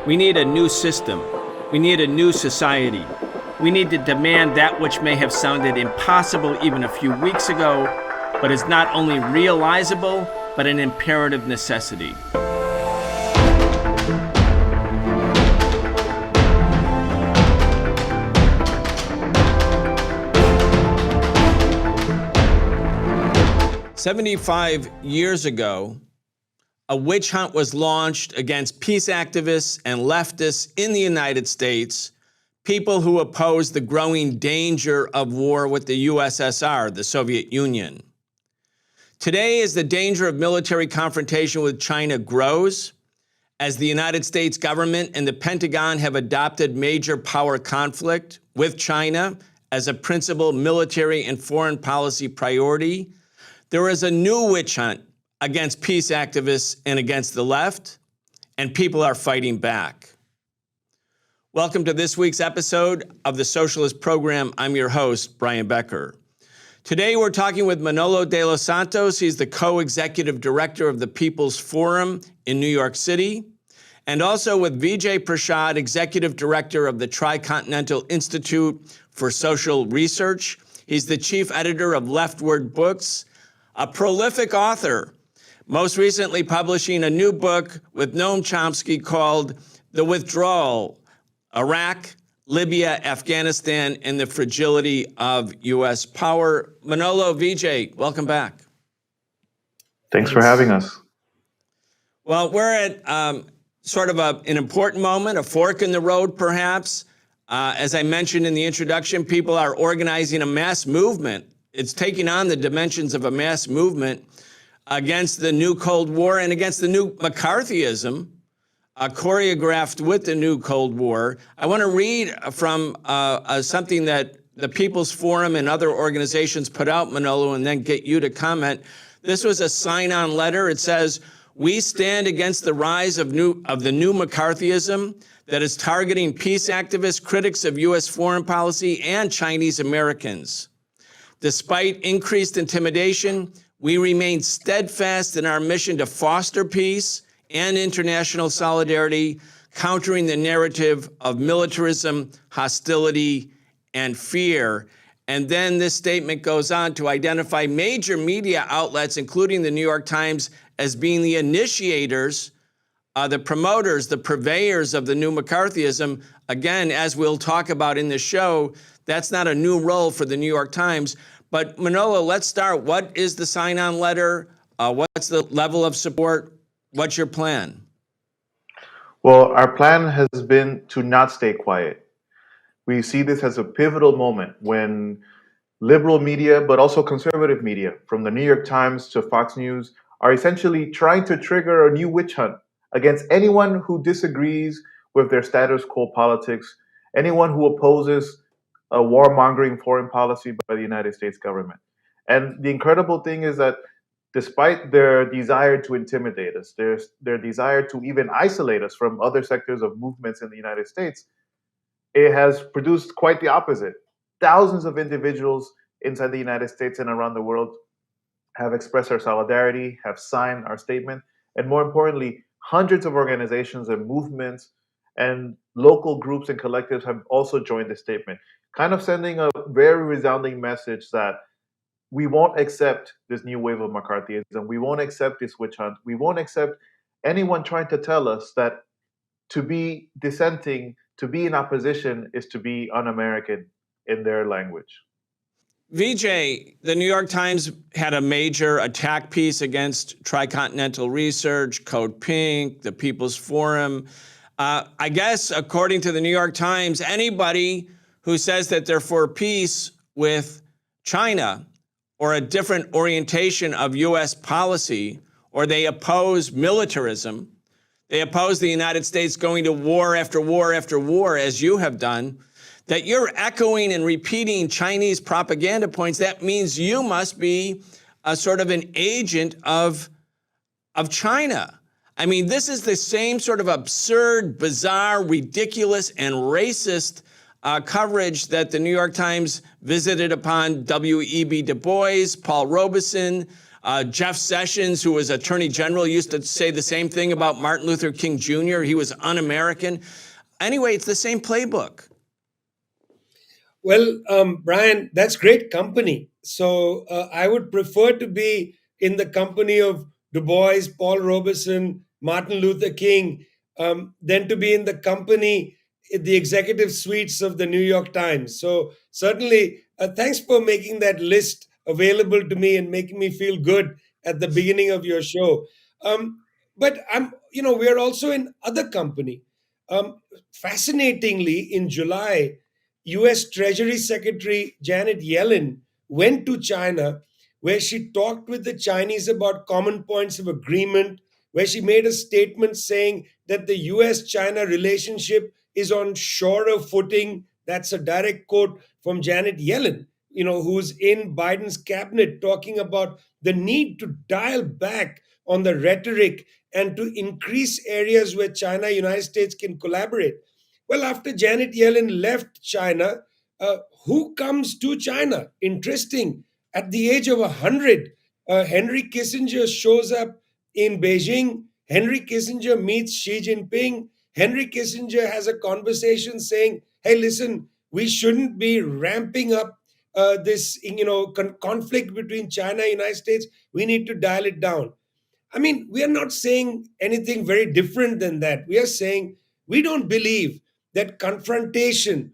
We need a new system. We need a new society. We need to demand that which may have sounded impossible even a few weeks ago, but is not only realizable, but an imperative necessity. "75 years ago, a witch hunt was launched against peace activists and leftists in the United States, people who opposed the growing danger of war with the USSR, the Soviet Union. Today, as the danger of military confrontation with China grows, as the United States government and the Pentagon have adopted major power conflict with China as a principal military and foreign policy priority, there is a new witch hunt against peace activists and against the left, and people are fighting back." Welcome to this week's episode of the Socialist Program. I'm your host, Brian Becker. Today we're talking with Manolo De Los Santos. He's the co-executive director of the People's Forum in New York City, and also with Vijay Prashad, executive director of the Tricontinental Institute for Social Research. He's the chief editor of LeftWord Books, a prolific author, most recently publishing a new book with Noam Chomsky called The Withdrawal: Iraq, Libya, Afghanistan, and the Fragility of U.S. Power. Manolo, Vijay, welcome back. Thanks for having us. Well, we're at sort of an important moment, a fork in the road, perhaps. As I mentioned in the introduction, people are organizing a mass movement. It's taking on the dimensions of a mass movement against the new Cold War and against the new McCarthyism, choreographed with the new Cold War. I want to read from something that the People's Forum and other organizations put out, Manolo, and then get you to comment. This was a sign-on letter. It says, "We stand against the rise of the new McCarthyism that is targeting peace activists, critics of U.S. foreign policy, and Chinese Americans. Despite increased intimidation, we remain steadfast in our mission to foster peace and international solidarity, countering the narrative of militarism, hostility, and fear." And then this statement goes on to identify major media outlets, including the New York Times, as being the initiators, the promoters, the purveyors of the new McCarthyism. Again, as we'll talk about in the show, that's not a new role for the New York Times. But Manolo, let's start. What is the sign-on letter? What's the level of support? What's your plan? Well, our plan has been to not stay quiet. We see this as a pivotal moment when liberal media, but also conservative media, from the New York Times to Fox News, are essentially trying to trigger a new witch hunt against anyone who disagrees with their status quo politics, anyone who opposes a warmongering foreign policy by the United States government. And the incredible thing is that despite their desire to intimidate us, their desire to even isolate us from other sectors of movements in the United States, it has produced quite the opposite. Thousands of individuals inside the United States and around the world have expressed our solidarity, have signed our statement, and more importantly, hundreds of organizations and movements and local groups and collectives have also joined the statement, kind of sending a very resounding message that we won't accept this new wave of McCarthyism. We won't accept this witch hunt. We won't accept anyone trying to tell us that to be dissenting, to be in opposition, is to be un-American in their language. Vijay, the New York Times had a major attack piece against Tricontinental Research, Code Pink, the People's Forum. I guess, according to the New York Times, anybody who says that they're for peace with China or a different orientation of U.S. policy, or they oppose militarism, they oppose the United States going to war after war after war, as you have done, that you're echoing and repeating Chinese propaganda points, that means you must be a sort of an agent of China. I mean, this is the same sort of absurd, bizarre, ridiculous, and racist coverage that the New York Times visited upon W.E.B. Du Bois, Paul Robeson, Jeff Sessions, who was Attorney General, used to say the same thing about Martin Luther King Jr. He was un-American. Anyway, it's the same playbook. Well, Brian, that's great company. So I would prefer to be in the company of Du Bois, Paul Robeson, Martin Luther King, than to be in the company, the executive suites of the New York Times. So certainly, thanks for making that list available to me and making me feel good at the beginning of your show. But we are also in other company. Fascinatingly, in July, US Treasury Secretary Janet Yellen went to China, where she talked with the Chinese about common points of agreement, where she made a statement saying that the US China relationship is on surer footing. That's a direct quote from Janet Yellen, who's in Biden's cabinet, talking about the need to dial back on the rhetoric and to increase areas where China, United States can collaborate. Well, after Janet Yellen left China, who comes to China? Interesting. At the age of 100, Henry Kissinger shows up in Beijing. Henry Kissinger meets Xi Jinping. Henry Kissinger has a conversation saying, hey, listen, we shouldn't be ramping up this conflict between China and United States. We need to dial it down. I mean, we are not saying anything very different than that. We are saying we don't believe that confrontation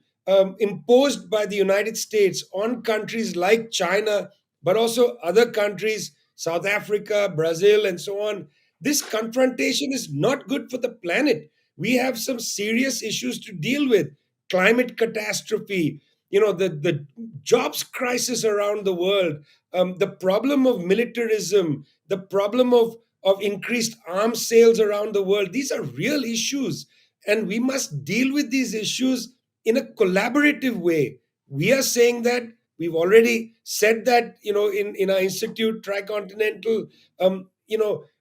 imposed by the United States on countries like China, but also other countries, South Africa, Brazil, and so on, this confrontation is not good for the planet. We have some serious issues to deal with: climate catastrophe, the jobs crisis around the world, the problem of militarism, the problem of increased arms sales around the world. These are real issues, and we must deal with these issues in a collaborative way. We are saying that. We've already said that, in our institute, Tricontinental.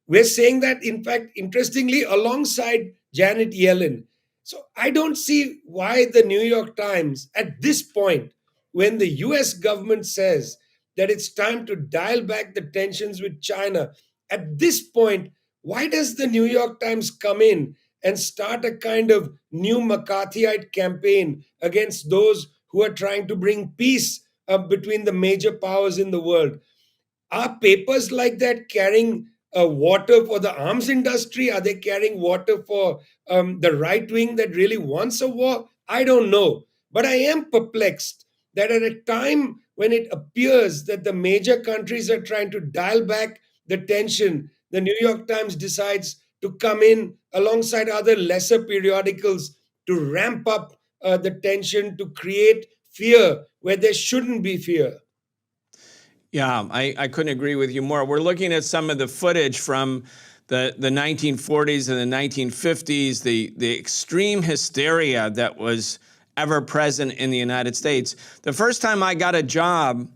We're saying that, in fact, interestingly, alongside Janet Yellen. So I don't see why the New York Times, at this point, when the US government says that it's time to dial back the tensions with China, at this point, why does the New York Times come in and start a kind of new McCarthyite campaign against those who are trying to bring peace between the major powers in the world? Are papers like that carrying water for the arms industry? Are they carrying water for the right wing that really wants a war? I don't know. But I am perplexed that at a time when it appears that the major countries are trying to dial back the tension, the New York Times decides to come in alongside other lesser periodicals to ramp up the tension, to create fear where there shouldn't be fear. Yeah, I couldn't agree with you more. We're looking at some of the footage from the 1940s and the 1950s, the extreme hysteria that was ever present in the United States. The first time I got a job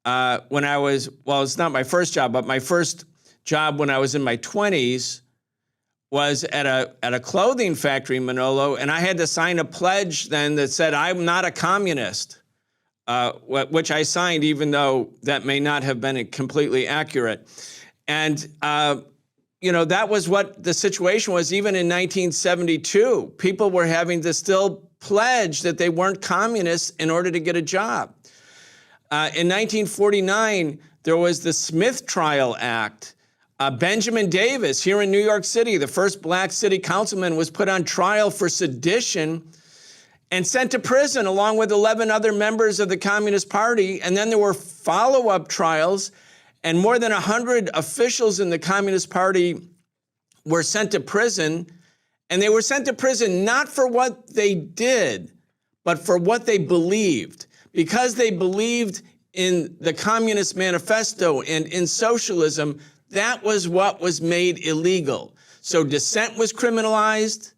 when I was, well, it's not my first job, but my first job when I was in my 20s was at a clothing factory, Manolo, and I had to sign a pledge then that said, I'm not a communist. Which I signed, even though that may not have been completely accurate. And, that was what the situation was even in 1972. People were having to still pledge that they weren't communists in order to get a job. In 1949, there was the Smith Trial Act. Benjamin Davis, here in New York City, the first black city councilman, was put on trial for sedition and sent to prison along with 11 other members of the Communist Party. And then there were follow-up trials, and more than 100 officials in the Communist Party were sent to prison. And they were sent to prison not for what they did, but for what they believed. Because they believed in the Communist Manifesto and in socialism, that was what was made illegal. So dissent was criminalized,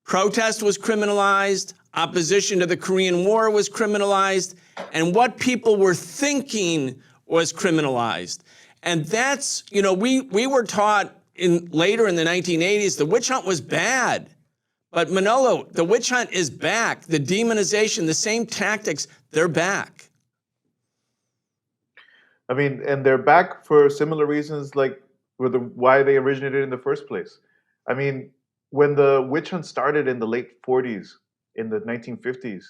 protest was criminalized, opposition to the Korean War was criminalized, and what people were thinking was criminalized. And that's, we were taught later in the 1980s, the witch hunt was bad. But Manolo, the witch hunt is back. The demonization, the same tactics, they're back. I mean, and they're back for similar reasons, like why they originated in the first place. I mean, when the witch hunt started in the late 40s, in the 1950s,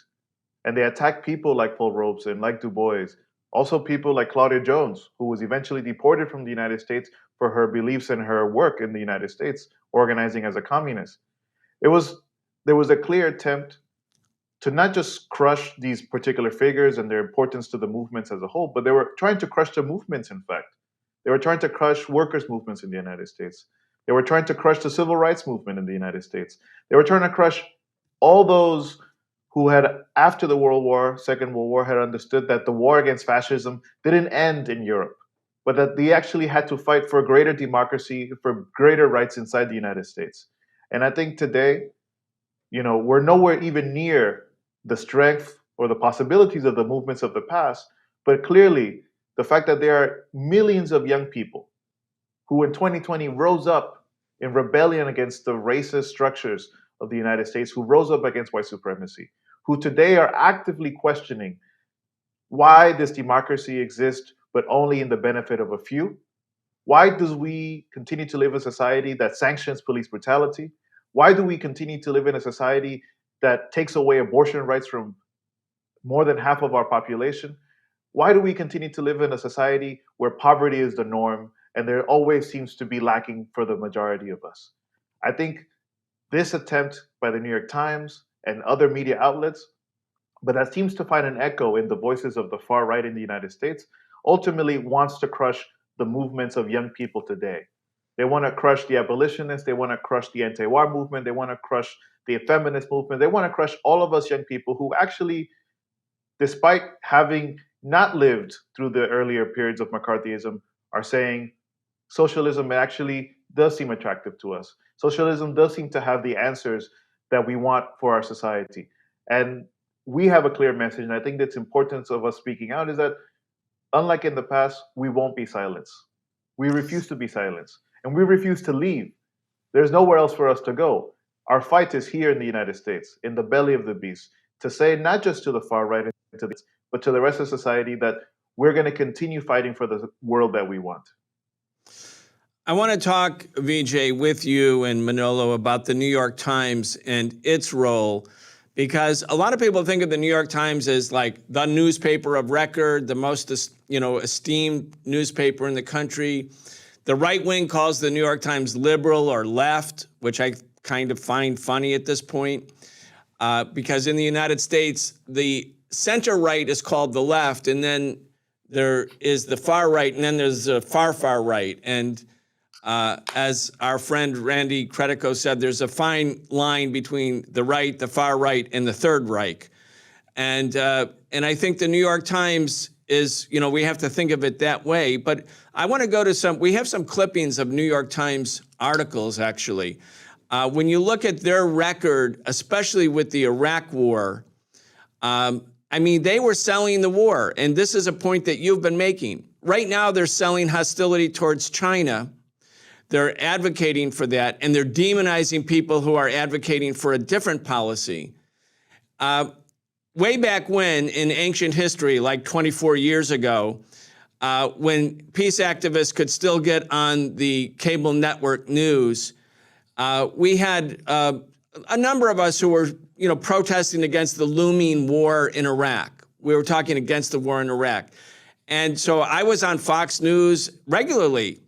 and they attacked people like Paul Robeson, like Du Bois, also people like Claudia Jones, who was eventually deported from the United States for her beliefs and her work in the United States, organizing as a communist. It was There was a clear attempt to not just crush these particular figures and their importance to the movements as a whole, but they were trying to crush the movements, in fact. They were trying to crush workers' movements in the United States. They were trying to crush the civil rights movement in the United States. They were trying to crush all those who had, after the Second World War, had understood that the war against fascism didn't end in Europe, but that they actually had to fight for greater democracy, for greater rights inside the United States. And I think today, we're nowhere even near the strength or the possibilities of the movements of the past, but clearly the fact that there are millions of young people who in 2020 rose up in rebellion against the racist structures of the United States, who rose up against white supremacy, who today are actively questioning why this democracy exists, but only in the benefit of a few. Why do we continue to live in a society that sanctions police brutality? Why do we continue to live in a society that takes away abortion rights from more than half of our population? Why do we continue to live in a society where poverty is the norm and there always seems to be lacking for the majority of us? I think this attempt by the New York Times and other media outlets, but that seems to find an echo in the voices of the far right in the United States, ultimately wants to crush the movements of young people today. They want to crush the abolitionists. They want to crush the anti-war movement. They want to crush the feminist movement. They want to crush all of us young people who actually, despite having not lived through the earlier periods of McCarthyism, are saying socialism actually does seem attractive to us. Socialism does seem to have the answers that we want for our society. And we have a clear message, and I think that's importance of us speaking out is that, unlike in the past, we won't be silenced. We refuse to be silenced, and we refuse to leave. There's nowhere else for us to go. Our fight is here in the United States, in the belly of the beast, to say not just to the far right, but to the rest of society that we're going to continue fighting for the world that we want. I want to talk, Vijay, with you and Manolo about the New York Times and its role, because a lot of people think of the New York Times as like the newspaper of record, the most esteemed newspaper in the country. The right wing calls the New York Times liberal or left, which I kind of find funny at this point, because in the United States, the center right is called the left, and then there is the far right, and then there's the far, far right. And as our friend Randy Credico said, there's a fine line between the right, the far right, and the Third Reich. And I think the New York Times is, we have to think of it that way. But I want to go to we have some clippings of New York Times articles, actually. When you look at their record, especially with the Iraq War, they were selling the war. And this is a point that you've been making. Right now, they're selling hostility towards China. They're advocating for that, and they're demonizing people who are advocating for a different policy. Way back when, in ancient history, like 24 years ago, when peace activists could still get on the cable network news, we had a number of us who were, protesting against the looming war in Iraq. We were talking against the war in Iraq. And so I was on Fox News regularly,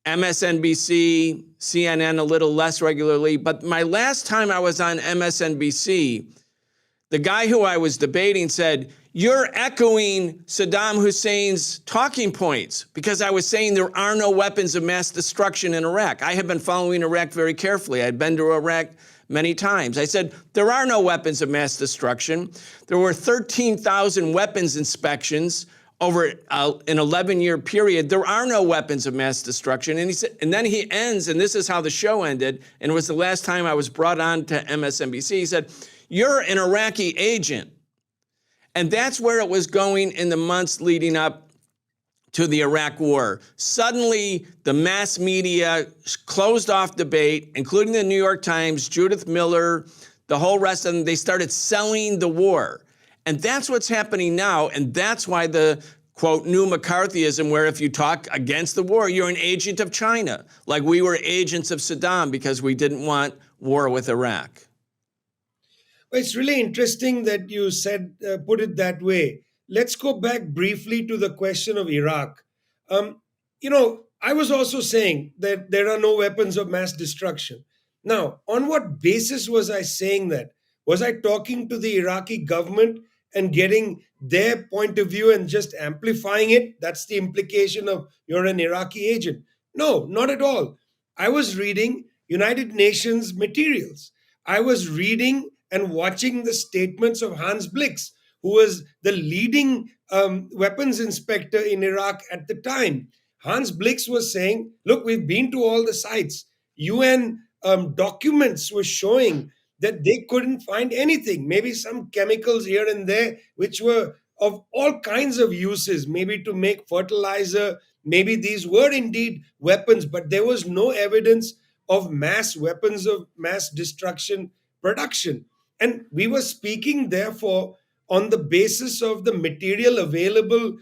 MSNBC, CNN a little less regularly. But my last time I was on MSNBC, the guy who I was debating said, "You're echoing Saddam Hussein's talking points," because I was saying there are no weapons of mass destruction in Iraq. I have been following Iraq very carefully. I'd been to Iraq many times. I said, there are no weapons of mass destruction. There were 13,000 weapons inspections over an 11-year period. There are no weapons of mass destruction. And he said, and then he ends, and this is how the show ended, and it was the last time I was brought on to MSNBC. He said, "You're an Iraqi agent." And that's where it was going in the months leading up to the Iraq War. Suddenly, the mass media closed off debate, including the New York Times, Judith Miller, the whole rest of them. They started selling the war. And that's what's happening now, and that's why the quote, new McCarthyism, where if you talk against the war, you're an agent of China, like we were agents of Saddam because we didn't want war with Iraq. Well, it's really interesting that you said, put it that way. Let's go back briefly to the question of Iraq. I was also saying that there are no weapons of mass destruction. Now, on what basis was I saying that? Was I talking to the Iraqi government and getting their point of view and just amplifying it? That's the implication of you're an Iraqi agent. No, not at all. I was reading United Nations materials. I was reading and watching the statements of Hans Blix, who was the leading weapons inspector in Iraq at the time. Hans Blix was saying, look, we've been to all the sites. UN documents were showing that they couldn't find anything, maybe some chemicals here and there, which were of all kinds of uses, maybe to make fertilizer. Maybe these were indeed weapons, but there was no evidence of mass weapons of mass destruction production. And we were speaking, therefore, on the basis of the material available,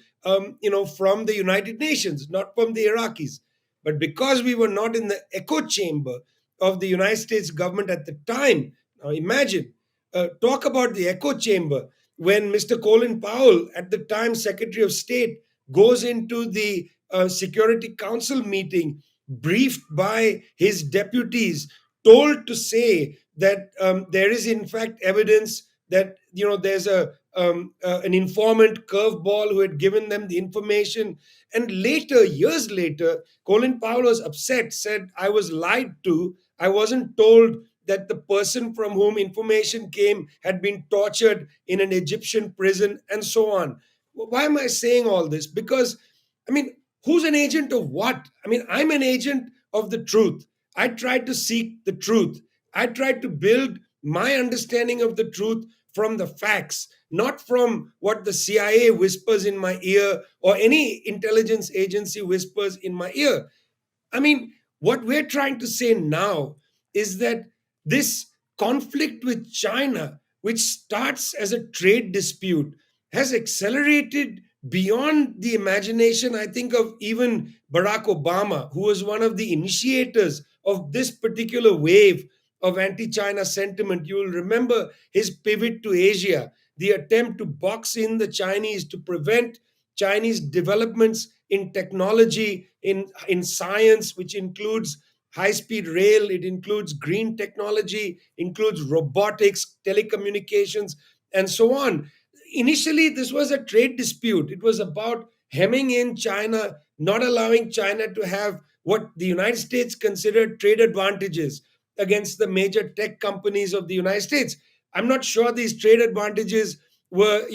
from the United Nations, not from the Iraqis. But because we were not in the echo chamber of the United States government at the time, now imagine, talk about the echo chamber when Mr. Colin Powell, at the time Secretary of State, goes into the Security Council meeting, briefed by his deputies, told to say that there is in fact evidence that there's an informant curveball who had given them the information. And later, years later, Colin Powell was upset, said, I was lied to. I wasn't told that the person from whom information came had been tortured in an Egyptian prison, and so on. Why am I saying all this? Because, who's an agent of what? I'm an agent of the truth. I tried to seek the truth. I tried to build my understanding of the truth from the facts, not from what the CIA whispers in my ear or any intelligence agency whispers in my ear. What we're trying to say now is that this conflict with China, which starts as a trade dispute, has accelerated beyond the imagination, I think, of even Barack Obama, who was one of the initiators of this particular wave of anti-China sentiment. You will remember his pivot to Asia, the attempt to box in the Chinese to prevent Chinese developments in technology, in science, which includes high-speed rail, it includes green technology, includes robotics, telecommunications, and so on. Initially, this was a trade dispute. It was about hemming in China, not allowing China to have what the United States considered trade advantages against the major tech companies of the United States. I'm not sure these trade advantages were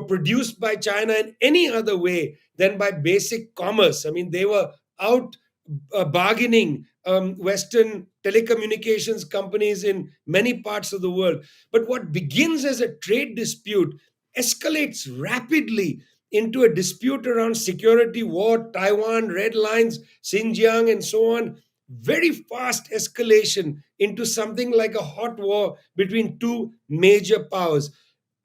produced by China in any other way than by basic commerce. They were out bargaining Western telecommunications companies in many parts of the world. But what begins as a trade dispute escalates rapidly into a dispute around security, war, Taiwan, red lines, Xinjiang, and so on. Very fast escalation into something like a hot war between two major powers.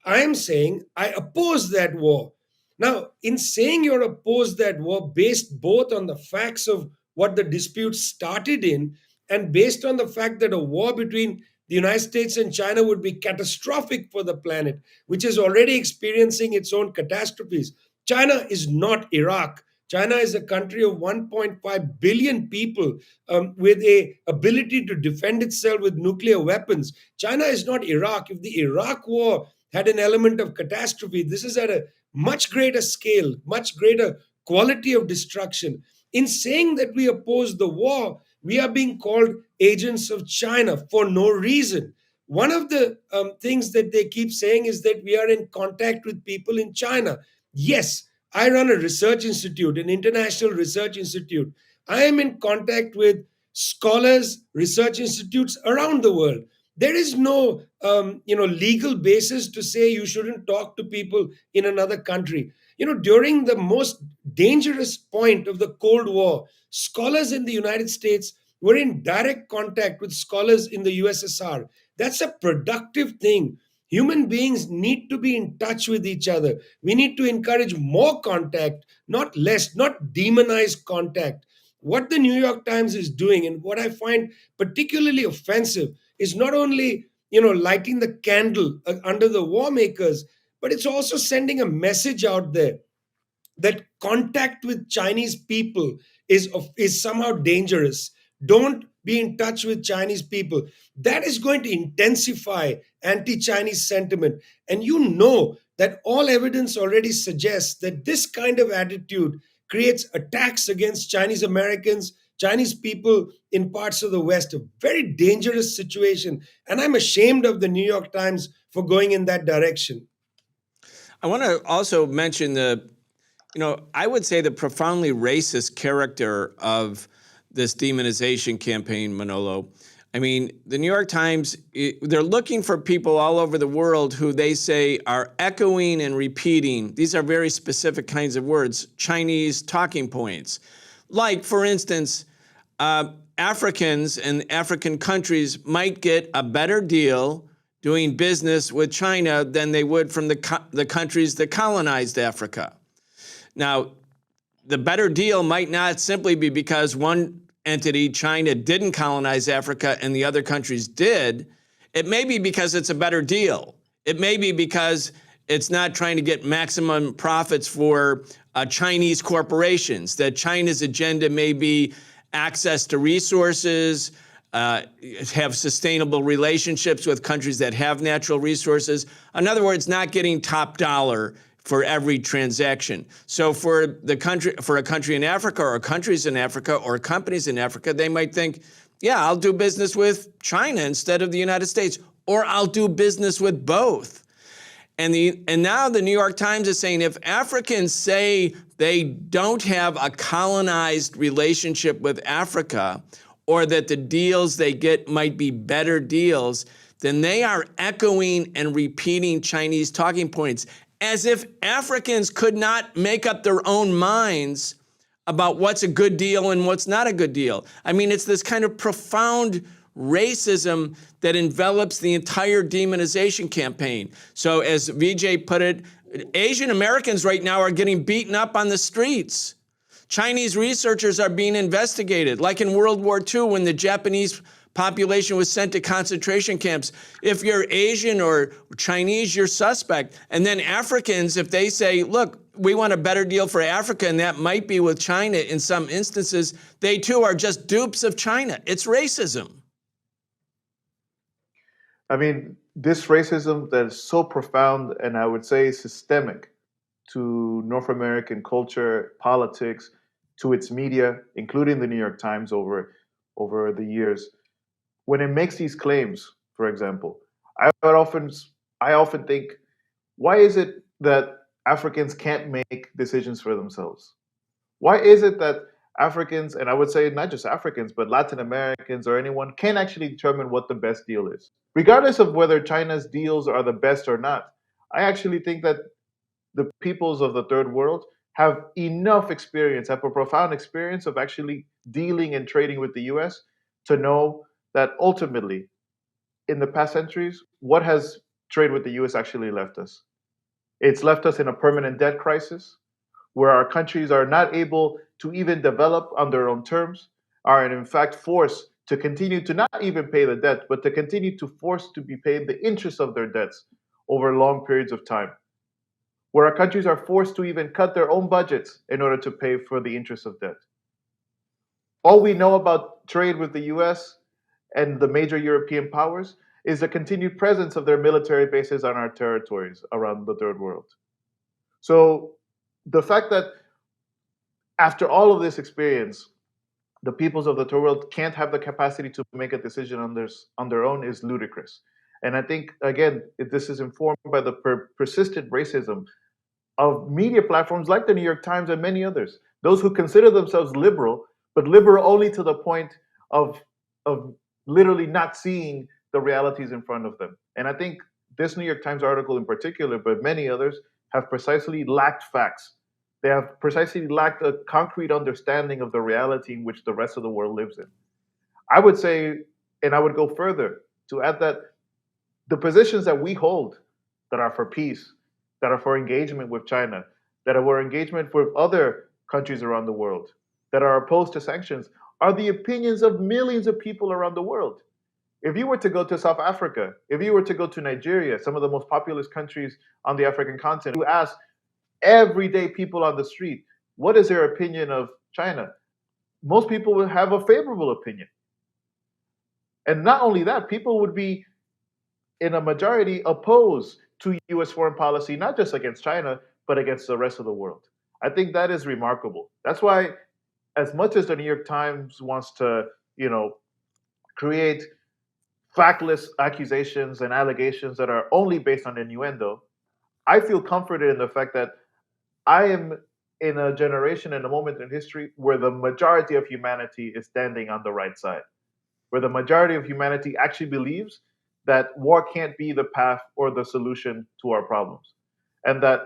I am saying I oppose that war. Now, in saying you're opposed that war, based both on the facts of what the dispute started in and based on the fact that a war between the United States and China would be catastrophic for the planet, which is already experiencing its own catastrophes. China is not Iraq. China is a country of 1.5 billion people with a ability to defend itself with nuclear weapons. China is not Iraq. If the Iraq war had an element of catastrophe, this is at a much greater scale, much greater quality of destruction. In saying that we oppose the war, we are being called agents of China for no reason. One of the things that they keep saying is that we are in contact with people in China. Yes, I run a research institute, an international research institute. I am in contact with scholars, research institutes around the world. There is no legal basis to say you shouldn't talk to people in another country. During the most dangerous point of the Cold War, scholars in the United States were in direct contact with scholars in the USSR. That's a productive thing. Human beings need to be in touch with each other. We need to encourage more contact, not less, not demonize contact. What the New York Times is doing, and what I find particularly offensive, is not only lighting the candle under the war makers, but it's also sending a message out there that contact with Chinese people is somehow dangerous. Don't be in touch with Chinese people. That is going to intensify anti-Chinese sentiment. And you know that all evidence already suggests that this kind of attitude creates attacks against Chinese Americans, Chinese people in parts of the West, a very dangerous situation. And I'm ashamed of the New York Times for going in that direction. I want to also mention I would say the profoundly racist character of this demonization campaign, Manolo. I mean, the New York Times, they're looking for people all over the world who they say are echoing and repeating, these are very specific kinds of words, Chinese talking points. Like, for instance, Africans and African countries might get a better deal doing business with China than they would from the countries that colonized Africa. Now, the better deal might not simply be because one entity, China, didn't colonize Africa and the other countries did. It may be because it's a better deal. It may be because it's not trying to get maximum profits for Chinese corporations, that China's agenda may be access to resources, have sustainable relationships with countries that have natural resources. In other words, not getting top dollar for every transaction. So for a country in Africa or countries in Africa or companies in Africa, they might think, yeah, I'll do business with China instead of the United States, or I'll do business with both. And now the New York Times is saying if Africans say they don't have a colonized relationship with Africa, or that the deals they get might be better deals, then they are echoing and repeating Chinese talking points, as if Africans could not make up their own minds about what's a good deal and what's not a good deal. I mean, it's this kind of profound racism that envelops the entire demonization campaign. So as Vijay put it, Asian Americans right now are getting beaten up on the streets. Chinese researchers are being investigated, like in World War II when the Japanese population was sent to concentration camps. If you're Asian or Chinese, you're suspect. And then Africans, if they say, look, we want a better deal for Africa, and that might be with China in some instances, they too are just dupes of China. It's racism. I mean, this racism that is so profound and I would say systemic to North American culture, politics, to its media, including the New York Times over the years. When it makes these claims, for example, I often think, why is it that Africans can't make decisions for themselves? Why is it that Africans, and I would say not just Africans, but Latin Americans or anyone, can actually determine what the best deal is? Regardless of whether China's deals are the best or not, I actually think that the peoples of the third world have enough experience, have a profound experience of actually dealing and trading with the US to know that ultimately, in the past centuries, what has trade with the US actually left us? It's left us in a permanent debt crisis where our countries are not able to even develop on their own terms, are in fact forced to continue to not even pay the debt, but to continue to force to be paid the interest of their debts over long periods of time, where our countries are forced to even cut their own budgets in order to pay for the interest of debt. All we know about trade with the US and the major European powers is the continued presence of their military bases on our territories around the third world. So the fact that after all of this experience, the peoples of the third world can't have the capacity to make a decision on their own is ludicrous. And I think, again, this is informed by the persistent racism of media platforms like the New York Times and many others, those who consider themselves liberal, but liberal only to the point of literally not seeing the realities in front of them. And I think this New York Times article in particular, but many others, have precisely lacked facts. They have precisely lacked a concrete understanding of the reality in which the rest of the world lives in. I would say, and I would go further to add that the positions that we hold that are for peace, that are for engagement with China, that are for engagement with other countries around the world, that are opposed to sanctions, are the opinions of millions of people around the world. If you were to go to South Africa, if you were to go to Nigeria, some of the most populous countries on the African continent, you ask everyday people on the street, what is their opinion of China? Most people would have a favorable opinion. And not only that, people would be in a majority opposed to US foreign policy, not just against China, but against the rest of the world. I think that is remarkable. That's why, as much as the New York Times wants to, create factless accusations and allegations that are only based on innuendo, I feel comforted in the fact that I am in a generation and a moment in history where the majority of humanity is standing on the right side, where the majority of humanity actually believes that war can't be the path or the solution to our problems, and that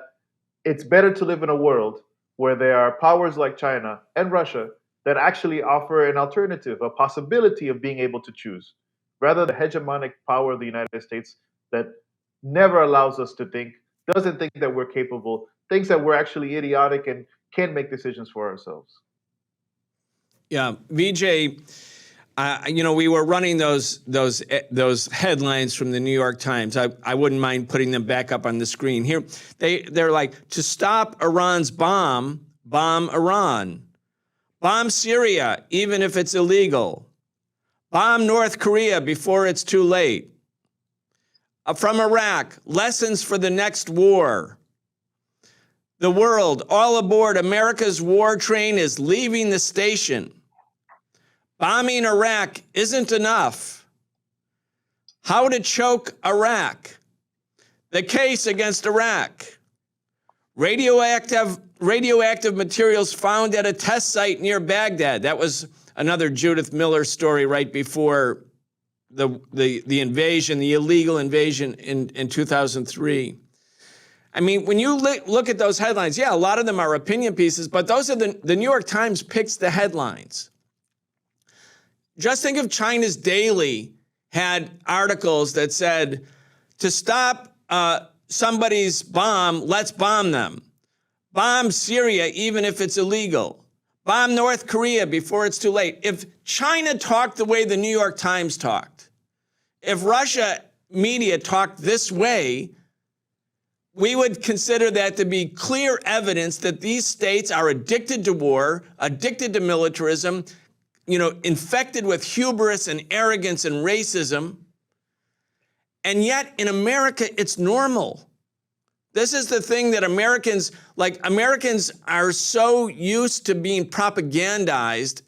it's better to live in a world where there are powers like China and Russia that actually offer an alternative, a possibility of being able to choose, rather than the hegemonic power of the United States that never allows us to think, doesn't think that we're capable, thinks that we're actually idiotic and can't make decisions for ourselves. Yeah, Vijay, we were running those headlines from the New York Times. I wouldn't mind putting them back up on the screen here. They're like, to stop Iran's bomb Iran. Bomb Syria, even if it's illegal. Bomb North Korea before it's too late. From Iraq, lessons for the next war. The world, all aboard, America's war train is leaving the station. Bombing Iraq isn't enough. How to choke Iraq. The case against Iraq. Radioactive materials found at a test site near Baghdad. That was another Judith Miller story right before the invasion, the illegal invasion in 2003. I mean, when you look at those headlines, yeah, a lot of them are opinion pieces, but those are the New York Times picks the headlines. Just think if China's Daily had articles that said, to stop somebody's bomb, let's bomb them. Bomb Syria, even if it's illegal. Bomb North Korea before it's too late. If China talked the way the New York Times talked, if Russia media talked this way, we would consider that to be clear evidence that these states are addicted to war, addicted to militarism, infected with hubris and arrogance and racism. And yet in America, it's normal. This is the thing that Americans are so used to being propagandized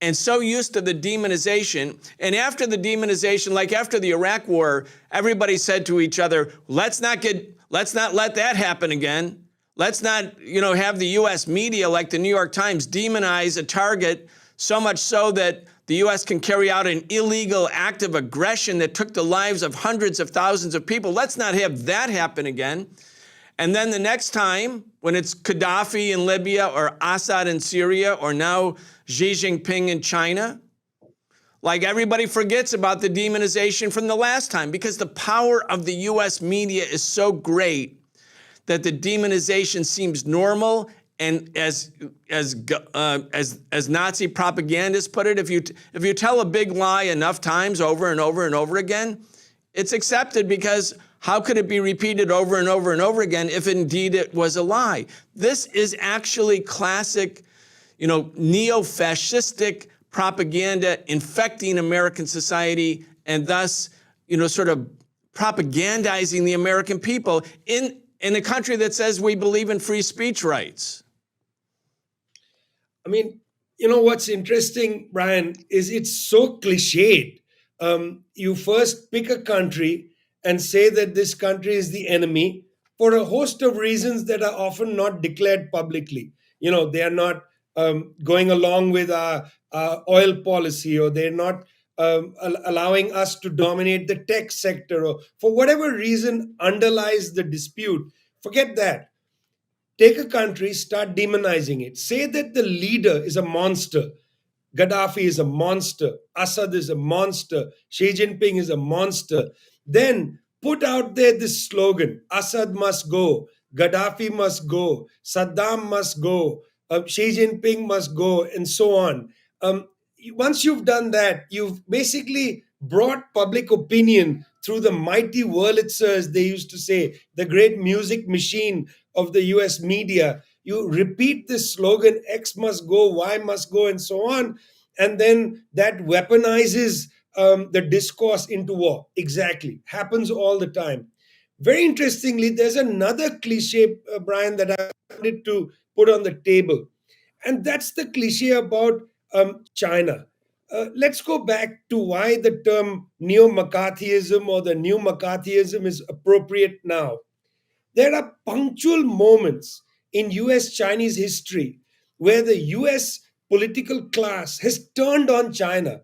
and so used to the demonization. And after the demonization, like after the Iraq war, everybody said to each other, let's not let that happen again. Let's not, have the U.S. media like the New York Times demonize a target so much so that the U.S. can carry out an illegal act of aggression that took the lives of hundreds of thousands of people. Let's not have that happen again. And then the next time, when it's Gaddafi in Libya or Assad in Syria or now Xi Jinping in China, like everybody forgets about the demonization from the last time because the power of the U.S. media is so great that the demonization seems normal. And as Nazi propagandists put it, if you tell a big lie enough times over and over and over again, it's accepted because how could it be repeated over and over and over again if indeed it was a lie? This is actually classic, neo-fascistic propaganda infecting American society and thus, sort of propagandizing the American people in a country that says we believe in free speech rights. I mean, what's interesting, Brian, is it's so cliched. You first pick a country and say that this country is the enemy for a host of reasons that are often not declared publicly. They are not going along with our oil policy, or they're not allowing us to dominate the tech sector, or for whatever reason underlies the dispute. Forget that. Take a country, start demonizing it. Say that the leader is a monster. Gaddafi is a monster, Assad is a monster, Xi Jinping is a monster, then put out there this slogan: Assad must go, Gaddafi must go, Saddam must go, Xi Jinping must go, and so on. Um, Once you've done that, you've basically brought public opinion through the mighty Wurlitzer, as they used to say, the great music machine of the US media. You repeat this slogan: X must go, Y must go, and so on. And then that weaponizes the discourse into war. Exactly. Happens all the time. Very interestingly, there's another cliche, Brian, that I wanted to put on the table. And that's the cliche about China. Let's go back to why the term neo McCarthyism or the new McCarthyism is appropriate now. There are punctual moments in US Chinese history where the US political class has turned on China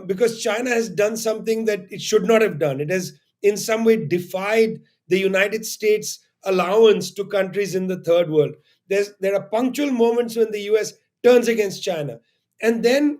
because China has done something that it should not have done. It has, in some way, defied the United States' allowance to countries in the third world. There are punctual moments when the US turns against China. And then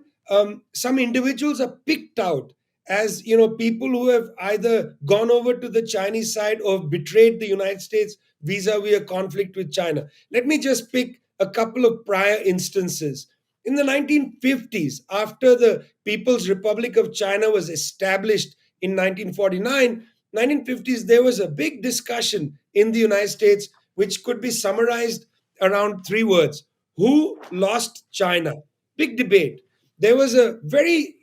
some individuals are picked out as people who have either gone over to the Chinese side or betrayed the United States vis-a-vis a conflict with China. Let me just pick a couple of prior instances. In the 1950s, after the People's Republic of China was established in 1949, 1950s, there was a big discussion in the United States which could be summarized around three words: who lost China? Big debate. There was a very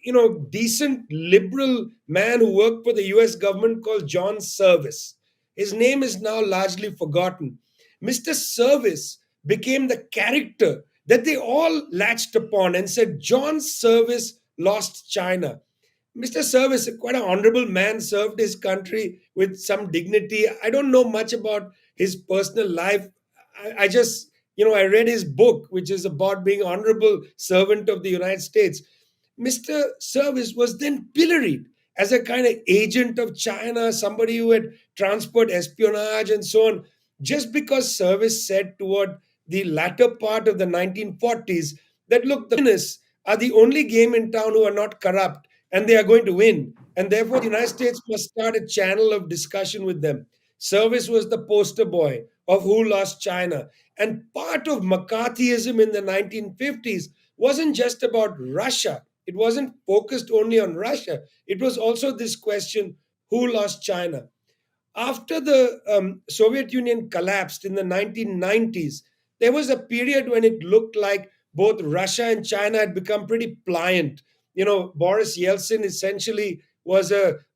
decent liberal man who worked for the US government called John Service. His name is now largely forgotten. Mr. Service became the character that they all latched upon and said John Service lost China. Mr. Service, quite an honorable man, served his country with some dignity. I don't know much about his personal life. I just, I read his book, which is about being honorable servant of the United States. Mr. Service was then pilloried as a kind of agent of China, somebody who had transport espionage and so on, just because Service said toward the latter part of the 1940s that, look, the communists are the only game in town who are not corrupt and they are going to win. And therefore, the United States must start a channel of discussion with them. Service was the poster boy of who lost China. And part of McCarthyism in the 1950s wasn't just about Russia. It wasn't focused only on Russia. It was also this question: who lost China? After the Soviet Union collapsed in the 1990s, there was a period when it looked like both Russia and China had become pretty pliant. Boris Yeltsin essentially was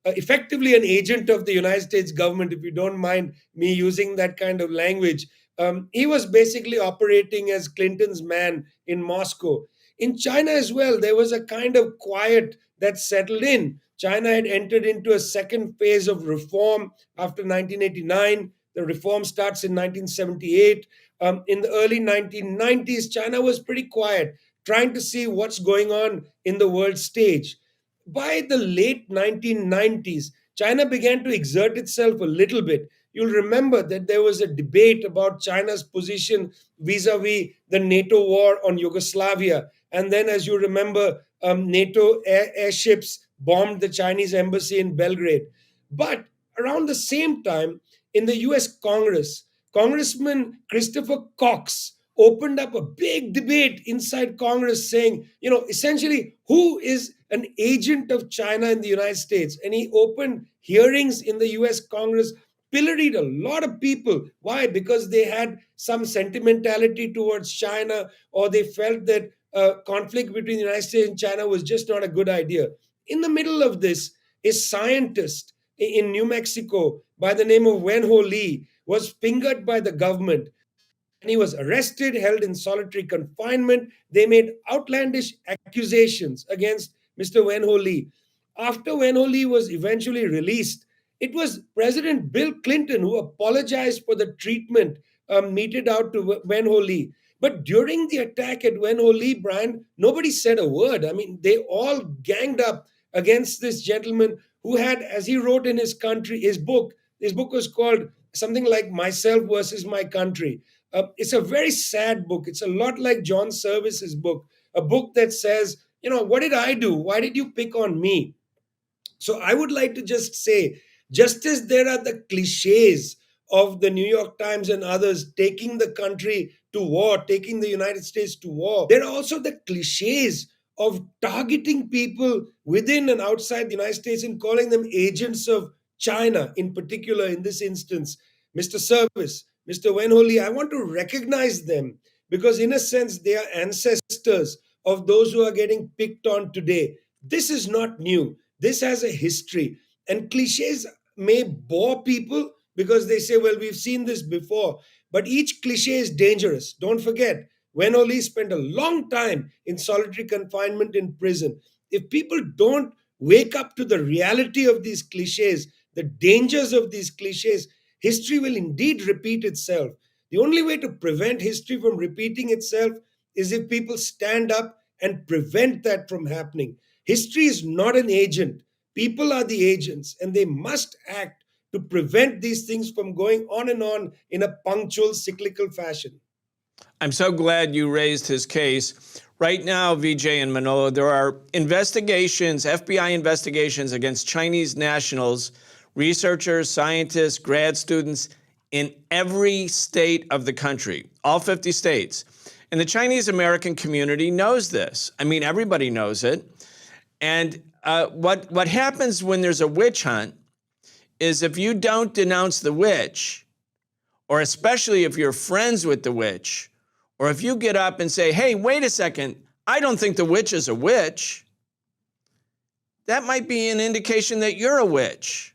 effectively an agent of the United States government, if you don't mind me using that kind of language. He was basically operating as Clinton's man in Moscow. In China as well, there was a kind of quiet that settled in. China had entered into a second phase of reform after 1989. The reform starts in 1978. In the early 1990s, China was pretty quiet, trying to see what's going on in the world stage. By the late 1990s, China began to exert itself a little bit. You'll remember that there was a debate about China's position vis-a-vis the NATO war on Yugoslavia. And then, as you remember, NATO airships bombed the Chinese embassy in Belgrade. But around the same time, in the US Congress, Congressman Christopher Cox opened up a big debate inside Congress saying, essentially, who is an agent of China in the United States? And he opened hearings in the US Congress, pilloried a lot of people. Why? Because they had some sentimentality towards China, or they felt that conflict between the United States and China was just not a good idea. In the middle of this, a scientist in New Mexico by the name of Wen-Ho Lee was fingered by the government. And he was arrested, held in solitary confinement. They made outlandish accusations against Mr. Wen-Ho Lee. After Wen-Ho Lee was eventually released, it was President Bill Clinton who apologized for the treatment meted out to Wen-Ho Lee. But during the attack at Wen-Ho Lee, Brian, nobody said a word. I mean, they all ganged up against this gentleman who had, as he wrote in his book was called something like Myself versus My Country. It's a very sad book. It's a lot like John Service's book, a book that says what did I do? Why did you pick on me? So I would like to just say, just as there are the cliches of the New York Times and others taking the country to war, taking the United States to war, there are also the cliches of targeting people within and outside the United States and calling them agents of China, in particular, in this instance, Mr. Service, Mr. Wenholi. I want to recognize them because, in a sense, they are ancestors of those who are getting picked on today. This is not new. This has a history. And cliches may bore people because they say, well, we've seen this before. But each cliche is dangerous. Don't forget, Wenoli spent a long time in solitary confinement in prison. If people don't wake up to the reality of these cliches, the dangers of these cliches, history will indeed repeat itself. The only way to prevent history from repeating itself is if people stand up and prevent that from happening. History is not an agent. People are the agents, and they must act to prevent these things from going on and on in a punctual, cyclical fashion. I'm so glad you raised his case. Right now, Vijay and Manolo, there are investigations, FBI investigations against Chinese nationals, researchers, scientists, grad students in every state of the country, all 50 states. And the Chinese American community knows this. I mean, everybody knows it. And what happens when there's a witch hunt is if you don't denounce the witch, or especially if you're friends with the witch, or if you get up and say, hey, wait a second, I don't think the witch is a witch, that might be an indication that you're a witch,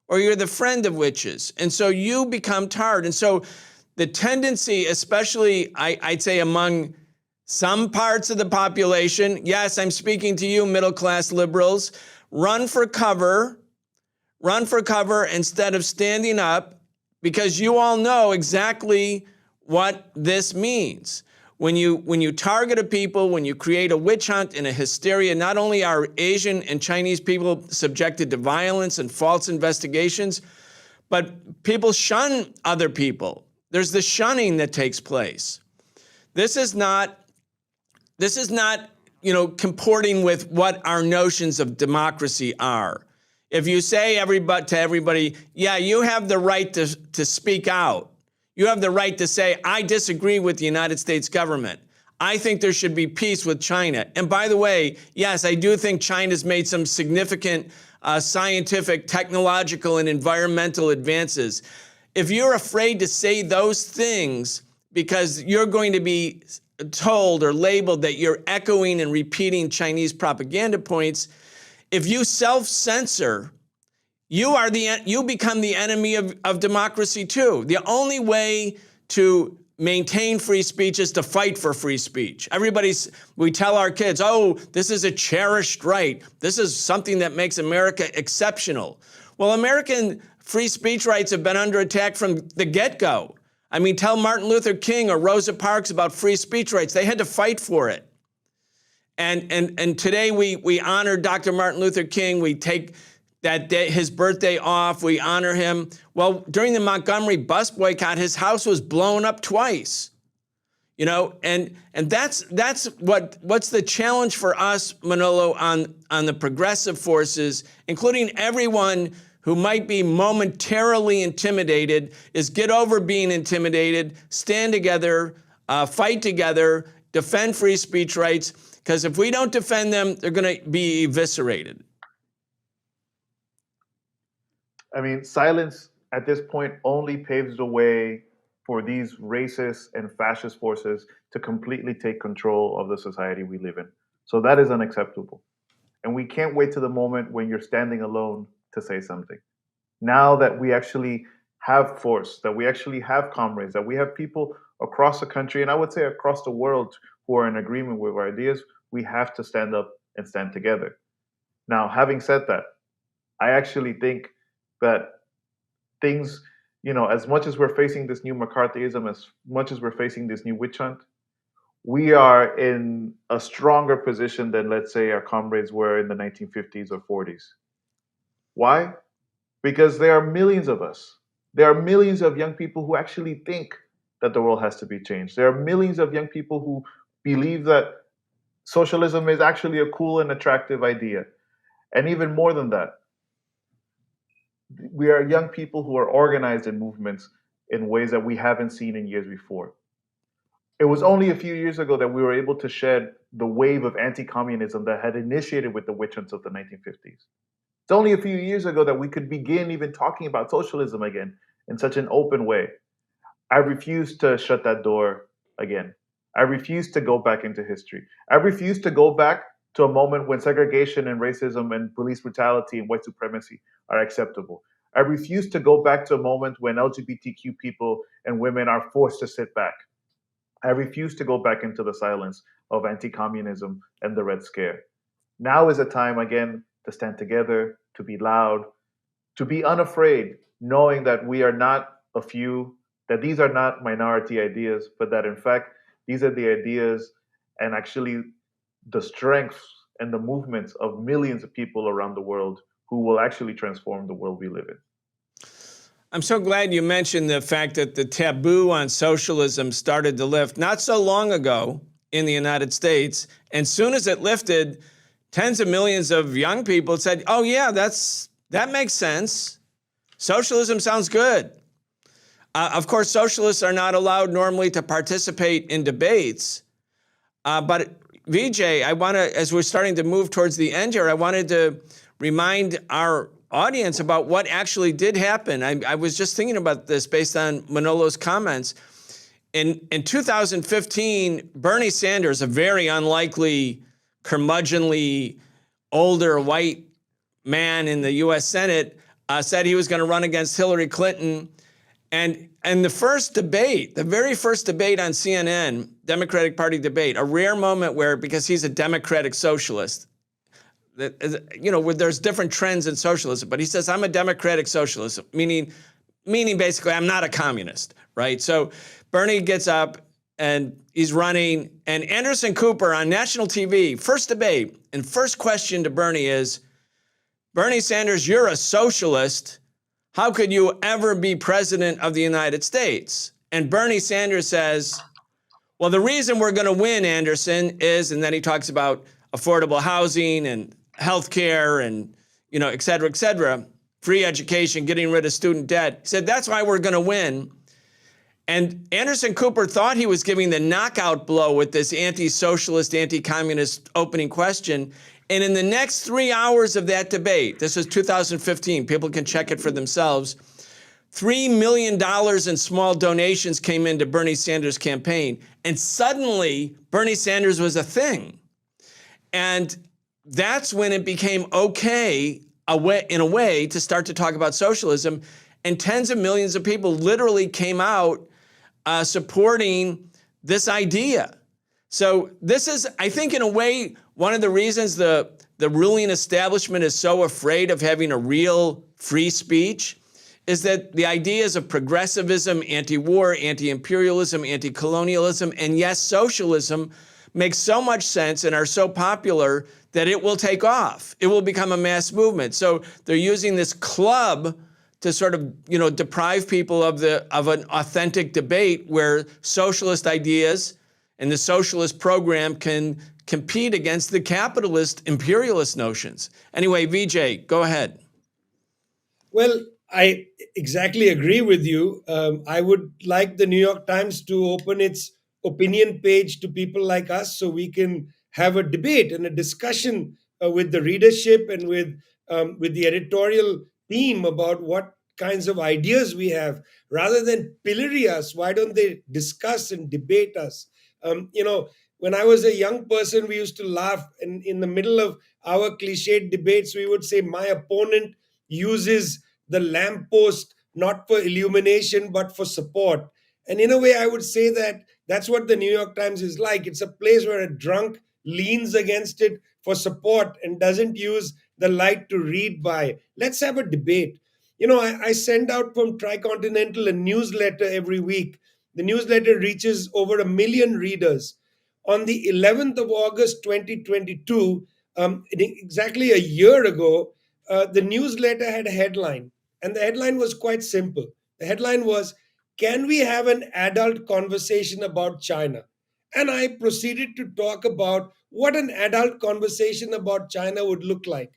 or you're the friend of witches. And so you become tarred. And so the tendency, especially I'd say among some parts of the population, yes, I'm speaking to you middle-class liberals, run for cover instead of standing up, because you all know exactly what this means. When you target a people, when you create a witch hunt and a hysteria, not only are Asian and Chinese people subjected to violence and false investigations, but people shun other people. There's the shunning that takes place. This is not comporting with what our notions of democracy are. If you say to everybody, yeah, you have the right to speak out. You have the right to say, I disagree with the United States government. I think there should be peace with China. And by the way, yes, I do think China's made some significant scientific, technological, and environmental advances. If you're afraid to say those things because you're going to be told or labeled that you're echoing and repeating Chinese propaganda points, if you self-censor, you become the enemy of democracy too. The only way to maintain free speech is to fight for free speech. We tell our kids, oh, this is a cherished right. This is something that makes America exceptional. Well, American free speech rights have been under attack from the get-go. I mean, tell Martin Luther King or Rosa Parks about free speech rights. They had to fight for it. And today we honor Dr. Martin Luther King. We take that day, his birthday off. We honor him. Well, during the Montgomery bus boycott, his house was blown up twice. And that's what's the challenge for us, Manolo, on the progressive forces, including everyone who might be momentarily intimidated, is get over being intimidated, stand together, fight together, defend free speech rights, because if we don't defend them, they're going to be eviscerated. I mean, silence at this point only paves the way for these racist and fascist forces to completely take control of the society we live in. So that is unacceptable. And we can't wait to the moment when you're standing alone to say something. Now that we actually have force, that we actually have comrades, that we have people across the country, and I would say across the world, who are in agreement with our ideas, we have to stand up and stand together. Now, having said that, I actually think that things, as much as we're facing this new McCarthyism, as much as we're facing this new witch hunt, we are in a stronger position than, let's say, our comrades were in the 1950s or 40s. Why? Because there are millions of us. There are millions of young people who actually think that the world has to be changed. There are millions of young people who believe that socialism is actually a cool and attractive idea. And even more than that, we are young people who are organized in movements in ways that we haven't seen in years before. It was only a few years ago that we were able to shed the wave of anti-communism that had initiated with the witch hunts of the 1950s. It's only a few years ago that we could begin even talking about socialism again in such an open way. I refuse to shut that door again. I refuse to go back into history. I refuse to go back to a moment when segregation and racism and police brutality and white supremacy are acceptable. I refuse to go back to a moment when LGBTQ people and women are forced to sit back. I refuse to go back into the silence of anti-communism and the Red Scare. Now is a time again to stand together, to be loud, to be unafraid, knowing that we are not a few, that these are not minority ideas, but that in fact, these are the ideas and actually the strengths and the movements of millions of people around the world who will actually transform the world we live in. I'm so glad you mentioned the fact that the taboo on socialism started to lift not so long ago in the United States. And soon as it lifted, tens of millions of young people said, oh yeah, that makes sense. Socialism sounds good. Of course, socialists are not allowed normally to participate in debates. But Vijay, I want to, as we're starting to move towards the end here, I wanted to remind our audience about what actually did happen. I was just thinking about this based on Manolo's comments. In 2015, Bernie Sanders, a very unlikely, curmudgeonly, older white man in the U.S. Senate, said he was going to run against Hillary Clinton. And the first debate, the very first debate on CNN, Democratic Party debate, a rare moment where, because he's a democratic socialist, where there's different trends in socialism, but he says, I'm a democratic socialist, meaning basically I'm not a communist, right? So Bernie gets up and he's running, and Anderson Cooper on national TV, first debate, and first question to Bernie is, Bernie Sanders, you're a socialist. How could you ever be president of the United States? And Bernie Sanders says, well, the reason we're going to win, Anderson, is, and then he talks about affordable housing and healthcare and, et cetera, free education, getting rid of student debt. He said, that's why we're going to win. And Anderson Cooper thought he was giving the knockout blow with this anti-socialist, anti-communist opening question. And in the next 3 hours of that debate, this was 2015, people can check it for themselves, $3 million in small donations came into Bernie Sanders' campaign. And suddenly, Bernie Sanders was a thing. And that's when it became okay, in a way, to start to talk about socialism. And tens of millions of people literally came out supporting this idea. So this is, I think, in a way, one of the reasons the ruling establishment is so afraid of having a real free speech is that the ideas of progressivism, anti-war, anti-imperialism, anti-colonialism, and yes, socialism make so much sense and are so popular that it will take off. It will become a mass movement. So they're using this club to sort of, deprive people of an authentic debate where socialist ideas and the socialist program can compete against the capitalist imperialist notions. Anyway, Vijay, go ahead. Well, I exactly agree with you. I would like the New York Times to open its opinion page to people like us so we can have a debate and a discussion with the readership and with the editorial team about what kinds of ideas we have. Rather than pillory us, why don't they discuss and debate us? When I was a young person, we used to laugh, and in the middle of our cliched debates, we would say, my opponent uses the lamppost not for illumination, but for support. And in a way, I would say that that's what the New York Times is like. It's a place where a drunk leans against it for support and doesn't use the light to read by. Let's have a debate. I send out from Tricontinental a newsletter every week. The newsletter reaches over 1 million readers. On the 11th of August 2022, exactly a year ago, the newsletter had a headline. And the headline was quite simple. The headline was, can we have an adult conversation about China? And I proceeded to talk about what an adult conversation about China would look like.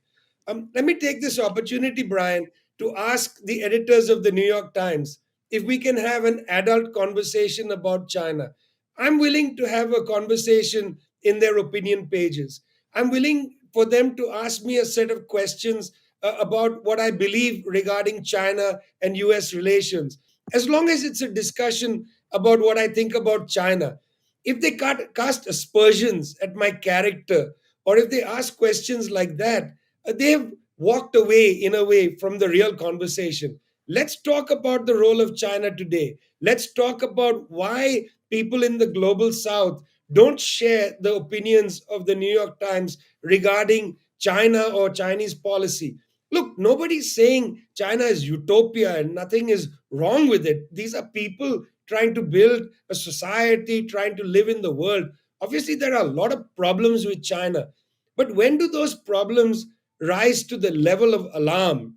Let me take this opportunity, Brian, to ask the editors of the New York Times if we can have an adult conversation about China. I'm willing to have a conversation in their opinion pages. I'm willing for them to ask me a set of questions about what I believe regarding China and US relations, as long as it's a discussion about what I think about China. If they cast aspersions at my character, or if they ask questions like that, they've walked away, in a way, from the real conversation. Let's talk about the role of China today. Let's talk about why people in the global south don't share the opinions of the New York Times regarding China or Chinese policy. Look, nobody's saying China is utopia and nothing is wrong with it. These are people trying to build a society, trying to live in the world. Obviously, there are a lot of problems with China. But when do those problems rise to the level of alarm?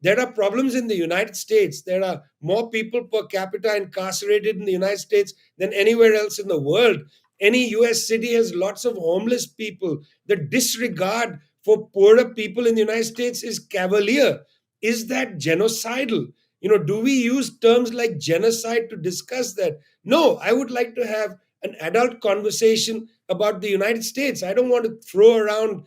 There are problems in the United States. There are more people per capita incarcerated in the United States than anywhere else in the world. Any US city has lots of homeless people. The disregard for poorer people in the United States is cavalier. Is that genocidal? Do we use terms like genocide to discuss that? No, I would like to have an adult conversation about the United States. I don't want to throw around,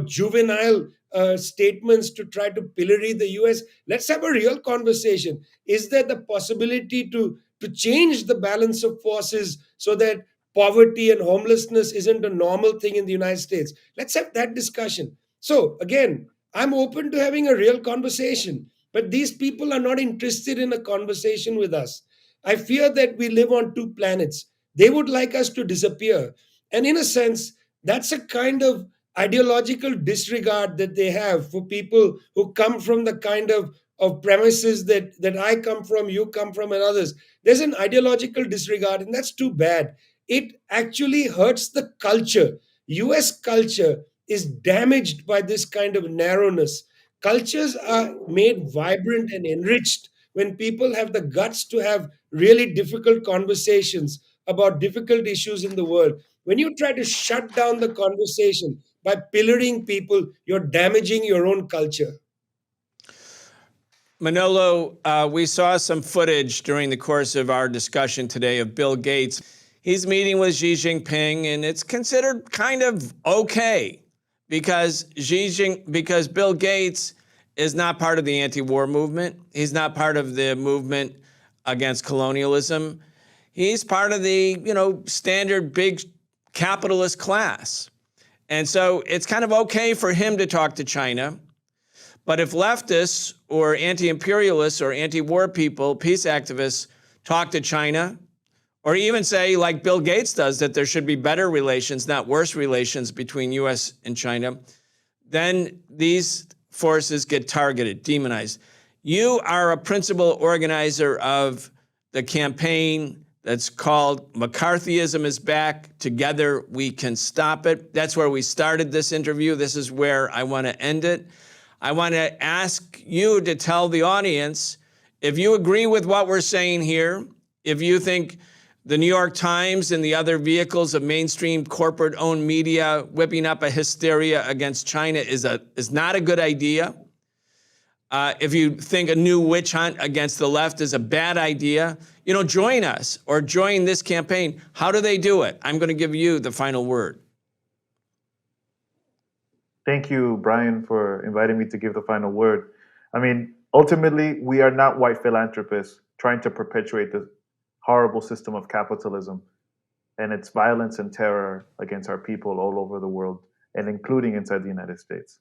juvenile statements to try to pillory the US. Let's have a real conversation. Is there the possibility to change the balance of forces so that poverty and homelessness isn't a normal thing in the United States? Let's have that discussion. So, again, I'm open to having a real conversation, but these people are not interested in a conversation with us. I fear that we live on two planets. They would like us to disappear. And in a sense, that's a kind of ideological disregard that they have for people who come from the kind of premises that I come from, you come from, and others. There's an ideological disregard, and that's too bad. It actually hurts the culture. US culture is damaged by this kind of narrowness. Cultures are made vibrant and enriched when people have the guts to have really difficult conversations about difficult issues in the world. When you try to shut down the conversation by pillorying people, you're damaging your own culture. Manolo, we saw some footage during the course of our discussion today of Bill Gates. He's meeting with Xi Jinping, and it's considered kind of okay because Bill Gates is not part of the anti-war movement. He's not part of the movement against colonialism. He's part of the, standard big capitalist class. And so it's kind of okay for him to talk to China. But if leftists or anti-imperialists or anti-war people, peace activists, talk to China, or even say, like Bill Gates does, that there should be better relations, not worse relations between US and China, then these forces get targeted, demonized. You are a principal organizer of the campaign that's called McCarthyism is Back, Together We Can Stop It. That's where we started this interview. This is where I want to end it. I want to ask you to tell the audience if you agree with what we're saying here, if you think the New York Times and the other vehicles of mainstream corporate-owned media whipping up a hysteria against China is not a good idea. If you think a new witch hunt against the left is a bad idea, join us or join this campaign. How do they do it? I'm going to give you the final word. Thank you, Brian, for inviting me to give the final word. Ultimately, we are not white philanthropists trying to perpetuate the horrible system of capitalism and its violence and terror against our people all over the world, and including inside the United States.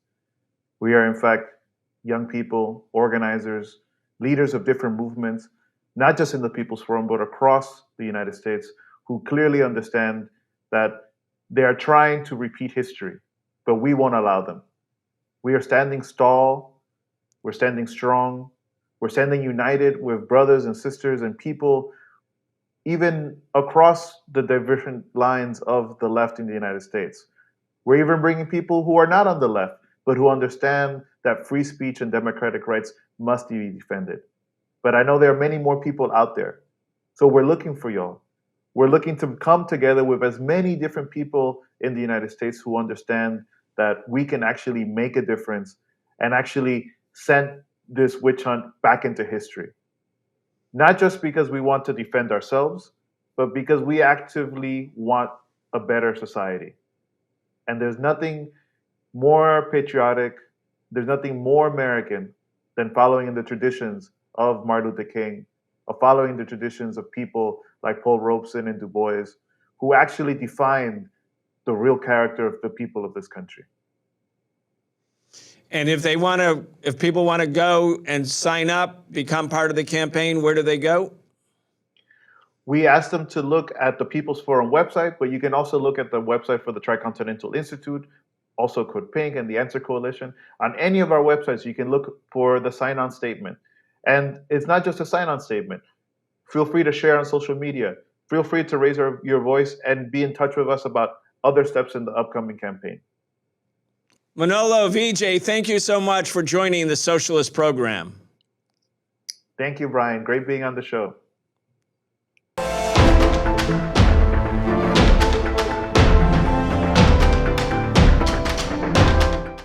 We are, in fact, young people, organizers, leaders of different movements, not just in the People's Forum, but across the United States, who clearly understand that they are trying to repeat history, but we won't allow them. We are standing tall, we're standing strong, we're standing united with brothers and sisters and people even across the different lines of the left in the United States. We're even bringing people who are not on the left, but who understand that free speech and democratic rights must be defended. But I know there are many more people out there. So we're looking for y'all. We're looking to come together with as many different people in the United States who understand that we can actually make a difference and actually send this witch hunt back into history. Not just because we want to defend ourselves, but because we actively want a better society. And there's nothing more patriotic, there's nothing more American than following in the traditions of Martin Luther King, of following the traditions of people like Paul Robeson and Du Bois, who actually defined the real character of the people of this country. And if people want to go and sign up, become part of the campaign, where do they go? We asked them to look at the People's Forum website, but you can also look at the website for the Tricontinental Institute, also called Pink, and the Answer Coalition. On any of our websites, you can look for the sign-on statement. And it's not just a sign-on statement. Feel free to share on social media. Feel free to raise your voice and be in touch with us about other steps in the upcoming campaign. Manolo, Vijay, thank you so much for joining the Socialist Program. Thank you, Brian. Great being on the show.